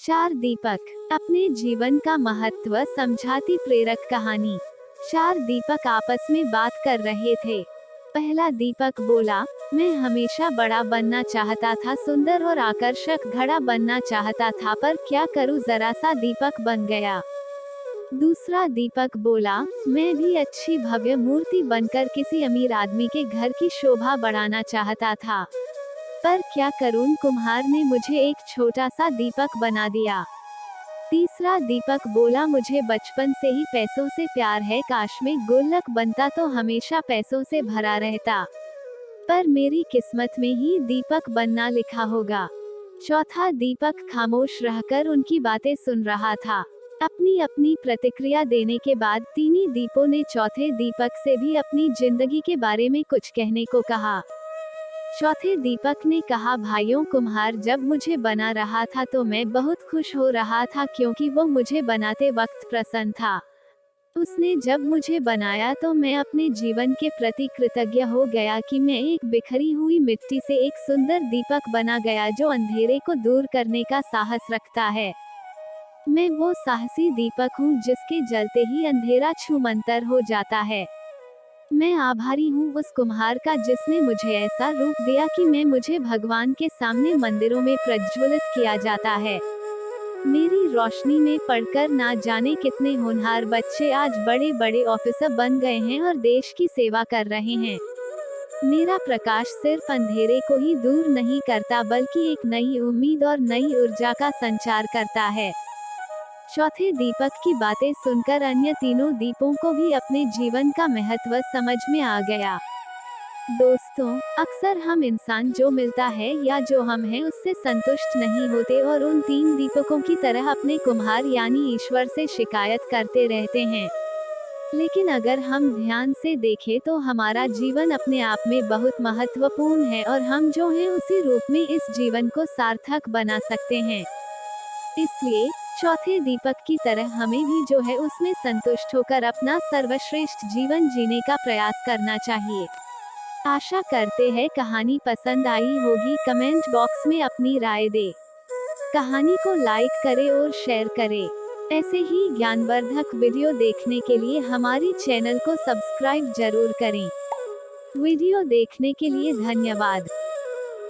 चार दीपक, अपने जीवन का महत्व समझाती प्रेरक कहानी। चार दीपक आपस में बात कर रहे थे। पहला दीपक बोला, मैं हमेशा बड़ा बनना चाहता था, सुंदर और आकर्षक घड़ा बनना चाहता था, पर क्या करूं, जरा सा दीपक बन गया। दूसरा दीपक बोला, मैं भी अच्छी भव्य मूर्ति बनकर किसी अमीर आदमी के घर की शोभा बढ़ाना चाहता था, पर क्या करूं, कुम्हार ने मुझे एक छोटा सा दीपक बना दिया। तीसरा दीपक बोला, मुझे बचपन से ही पैसों से प्यार है, काश में गुल्लक बनता तो हमेशा पैसों से भरा रहता, पर मेरी किस्मत में ही दीपक बनना लिखा होगा। चौथा दीपक खामोश रहकर उनकी बातें सुन रहा था। अपनी अपनी प्रतिक्रिया देने के बाद तीनों दीपों ने चौथे दीपक से भी अपनी जिंदगी के बारे में कुछ कहने को कहा। चौथे दीपक ने कहा, भाइयों, कुम्हार जब मुझे बना रहा था तो मैं बहुत खुश हो रहा था, क्योंकि वो मुझे बनाते वक्त प्रसन्न था। उसने जब मुझे बनाया तो मैं अपने जीवन के प्रति कृतज्ञ हो गया कि मैं एक बिखरी हुई मिट्टी से एक सुंदर दीपक बना गया जो अंधेरे को दूर करने का साहस रखता है। मैं वो साहसी दीपक हूँ जिसके जलते ही अंधेरा छूमंतर हो जाता है। मैं आभारी हूँ उस कुम्हार का जिसने मुझे ऐसा रूप दिया कि मुझे भगवान के सामने मंदिरों में प्रज्वलित किया जाता है। मेरी रोशनी में पढ़कर ना जाने कितने होनहार बच्चे आज बड़े बड़े ऑफिसर बन गए हैं और देश की सेवा कर रहे हैं। मेरा प्रकाश सिर्फ अंधेरे को ही दूर नहीं करता, बल्कि एक नई उम्मीद और नई ऊर्जा का संचार करता है। चौथे दीपक की बातें सुनकर अन्य तीनों दीपों को भी अपने जीवन का महत्व समझ में आ गया। दोस्तों, अक्सर हम इंसान जो मिलता है या जो हम हैं उससे संतुष्ट नहीं होते और उन तीन दीपकों की तरह अपने कुम्हार यानी ईश्वर से शिकायत करते रहते हैं। लेकिन अगर हम ध्यान से देखें तो हमारा जीवन अपने आप में बहुत महत्वपूर्ण है और हम जो हैं उसी रूप में इस जीवन को सार्थक बना सकते हैं। इसलिए चौथे दीपक की तरह हमें भी जो है उसमें संतुष्ट होकर अपना सर्वश्रेष्ठ जीवन जीने का प्रयास करना चाहिए। आशा करते हैं कहानी पसंद आई होगी। कमेंट बॉक्स में अपनी राय दे। कहानी को लाइक करें और शेयर करें। ऐसे ही ज्ञानवर्धक वीडियो देखने के लिए हमारी चैनल को सब्सक्राइब जरूर करें। वीडियो देखने के लिए धन्यवाद।